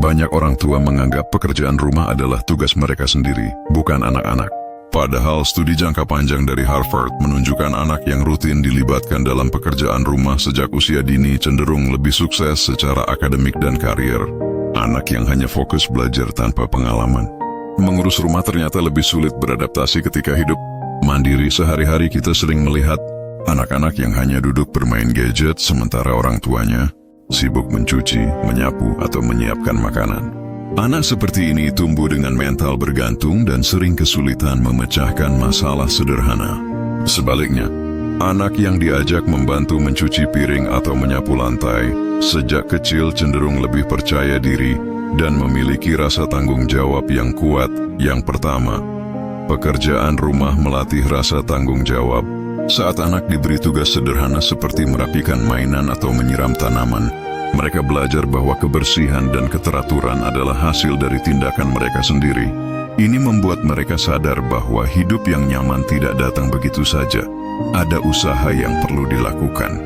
Banyak orang tua menganggap pekerjaan rumah adalah tugas mereka sendiri, bukan anak-anak. Padahal studi jangka panjang dari Harvard menunjukkan anak yang rutin dilibatkan dalam pekerjaan rumah sejak usia dini cenderung lebih sukses secara akademik dan karier. Anak yang hanya fokus belajar tanpa pengalaman. Mengurus rumah ternyata lebih sulit beradaptasi ketika hidup mandiri. Sehari-hari kita sering melihat anak-anak yang hanya duduk bermain gadget sementara orang tuanya sibuk mencuci, menyapu, atau menyiapkan makanan. Anak seperti ini tumbuh dengan mental bergantung dan sering kesulitan memecahkan masalah sederhana. Sebaliknya, anak yang diajak membantu mencuci piring atau menyapu lantai sejak kecil cenderung lebih percaya diri dan memiliki rasa tanggung jawab yang kuat. Yang pertama, pekerjaan rumah melatih rasa tanggung jawab. Saat anak diberi tugas sederhana seperti merapikan mainan atau menyiram tanaman, mereka belajar bahwa kebersihan dan keteraturan adalah hasil dari tindakan mereka sendiri. Ini membuat mereka sadar bahwa hidup yang nyaman tidak datang begitu saja. Ada usaha yang perlu dilakukan.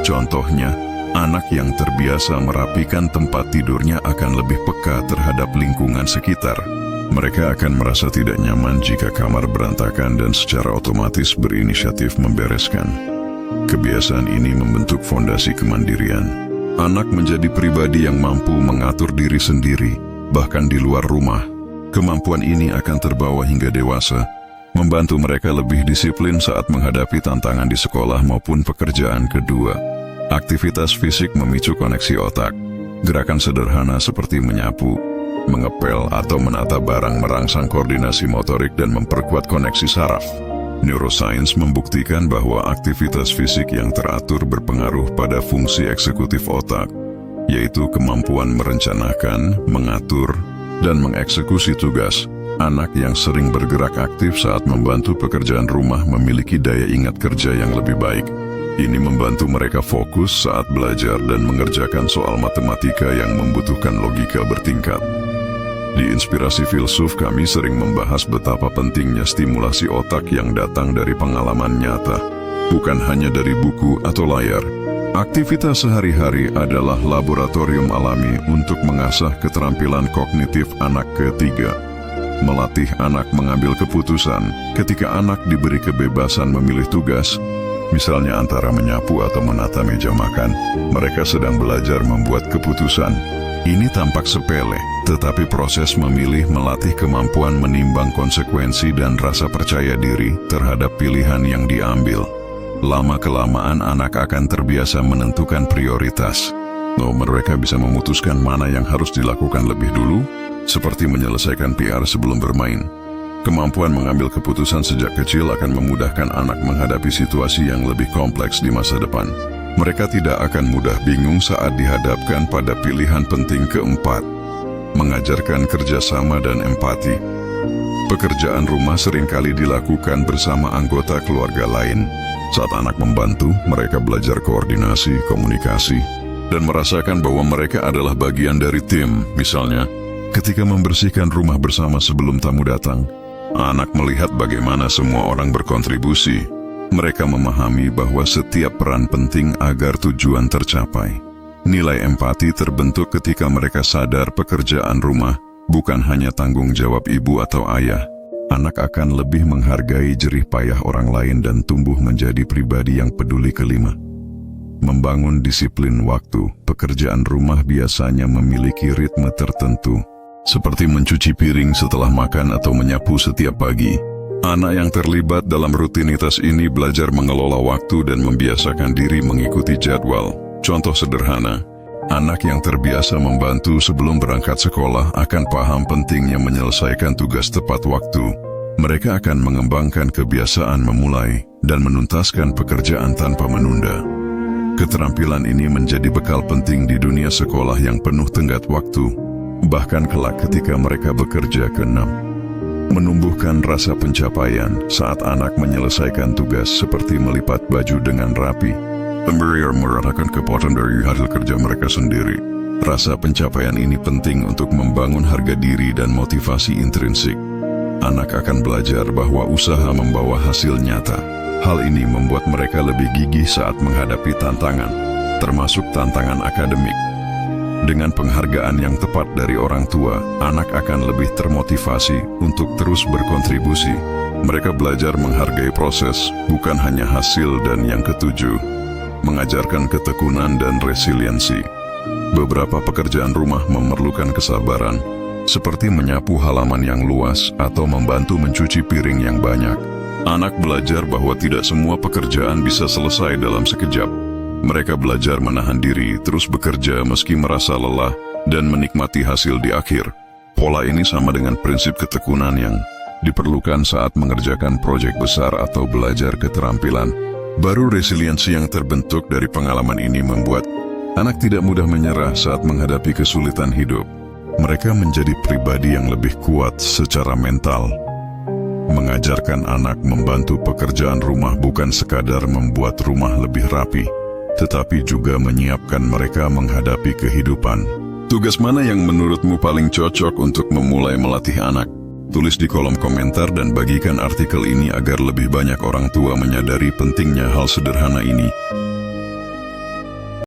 Contohnya, anak yang terbiasa merapikan tempat tidurnya akan lebih peka terhadap lingkungan sekitar. Mereka akan merasa tidak nyaman jika kamar berantakan dan secara otomatis berinisiatif membereskan. Kebiasaan ini membentuk fondasi kemandirian. Anak menjadi pribadi yang mampu mengatur diri sendiri, bahkan di luar rumah. Kemampuan ini akan terbawa hingga dewasa, membantu mereka lebih disiplin saat menghadapi tantangan di sekolah maupun pekerjaan. Kedua, aktivitas fisik memicu koneksi otak. Gerakan sederhana seperti menyapu, mengepel, atau menata barang merangsang koordinasi motorik dan memperkuat koneksi saraf. Neuroscience membuktikan bahwa aktivitas fisik yang teratur berpengaruh pada fungsi eksekutif otak, yaitu kemampuan merencanakan, mengatur, dan mengeksekusi tugas. Anak yang sering bergerak aktif saat membantu pekerjaan rumah memiliki daya ingat kerja yang lebih baik. Ini membantu mereka fokus saat belajar dan mengerjakan soal matematika yang membutuhkan logika bertingkat. Di Inspirasi Filsuf kami sering membahas betapa pentingnya stimulasi otak yang datang dari pengalaman nyata, bukan hanya dari buku atau layar. Aktivitas sehari-hari adalah laboratorium alami untuk mengasah keterampilan kognitif anak. Ketiga, melatih anak mengambil keputusan. Ketika anak diberi kebebasan memilih tugas, misalnya antara menyapu atau menata meja makan, mereka sedang belajar membuat keputusan. Ini tampak sepele, tetapi proses memilih melatih kemampuan menimbang konsekuensi dan rasa percaya diri terhadap pilihan yang diambil. Lama-kelamaan anak akan terbiasa menentukan prioritas. Mereka bisa memutuskan mana yang harus dilakukan lebih dulu, seperti menyelesaikan PR sebelum bermain. Kemampuan mengambil keputusan sejak kecil akan memudahkan anak menghadapi situasi yang lebih kompleks di masa depan. Mereka tidak akan mudah bingung saat dihadapkan pada pilihan penting. Keempat, mengajarkan kerjasama dan empati. Pekerjaan rumah seringkali dilakukan bersama anggota keluarga lain. Saat anak membantu, mereka belajar koordinasi, komunikasi, dan merasakan bahwa mereka adalah bagian dari tim. Misalnya, ketika membersihkan rumah bersama sebelum tamu datang, anak melihat bagaimana semua orang berkontribusi. Mereka memahami bahwa setiap peran penting agar tujuan tercapai. Nilai empati terbentuk ketika mereka sadar pekerjaan rumah bukan hanya tanggung jawab ibu atau ayah. Anak akan lebih menghargai jerih payah orang lain dan tumbuh menjadi pribadi yang peduli. Kelima, membangun disiplin waktu. Pekerjaan rumah biasanya memiliki ritme tertentu, seperti mencuci piring setelah makan atau menyapu setiap pagi. Anak yang terlibat dalam rutinitas ini belajar mengelola waktu dan membiasakan diri mengikuti jadwal. Contoh sederhana, anak yang terbiasa membantu sebelum berangkat sekolah akan paham pentingnya menyelesaikan tugas tepat waktu. Mereka akan mengembangkan kebiasaan memulai dan menuntaskan pekerjaan tanpa menunda. Keterampilan ini menjadi bekal penting di dunia sekolah yang penuh tenggat waktu, bahkan kelak ketika mereka bekerja. Keenam, menumbuhkan rasa pencapaian saat anak menyelesaikan tugas seperti melipat baju dengan rapi. Pemberi merasakan kepuasan dari hasil kerja mereka sendiri. Rasa pencapaian ini penting untuk membangun harga diri dan motivasi intrinsik. Anak akan belajar bahwa usaha membawa hasil nyata. Hal ini membuat mereka lebih gigih saat menghadapi tantangan, termasuk tantangan akademik. Dengan penghargaan yang tepat dari orang tua, anak akan lebih termotivasi untuk terus berkontribusi. Mereka belajar menghargai proses, bukan hanya hasil. Dan yang ketujuh, mengajarkan ketekunan dan resiliensi. Beberapa pekerjaan rumah memerlukan kesabaran, seperti menyapu halaman yang luas atau membantu mencuci piring yang banyak. Anak belajar bahwa tidak semua pekerjaan bisa selesai dalam sekejap. Mereka belajar menahan diri, terus bekerja meski merasa lelah, dan menikmati hasil di akhir. Pola ini sama dengan prinsip ketekunan yang diperlukan saat mengerjakan proyek besar atau belajar keterampilan. Baru resiliensi yang terbentuk dari pengalaman ini membuat anak tidak mudah menyerah saat menghadapi kesulitan hidup. Mereka menjadi pribadi yang lebih kuat secara mental. Mengajarkan anak membantu pekerjaan rumah bukan sekadar membuat rumah lebih rapi, tetapi juga menyiapkan mereka menghadapi kehidupan. Tugas mana yang menurutmu paling cocok untuk memulai melatih anak? Tulis di kolom komentar dan bagikan artikel ini agar lebih banyak orang tua menyadari pentingnya hal sederhana ini.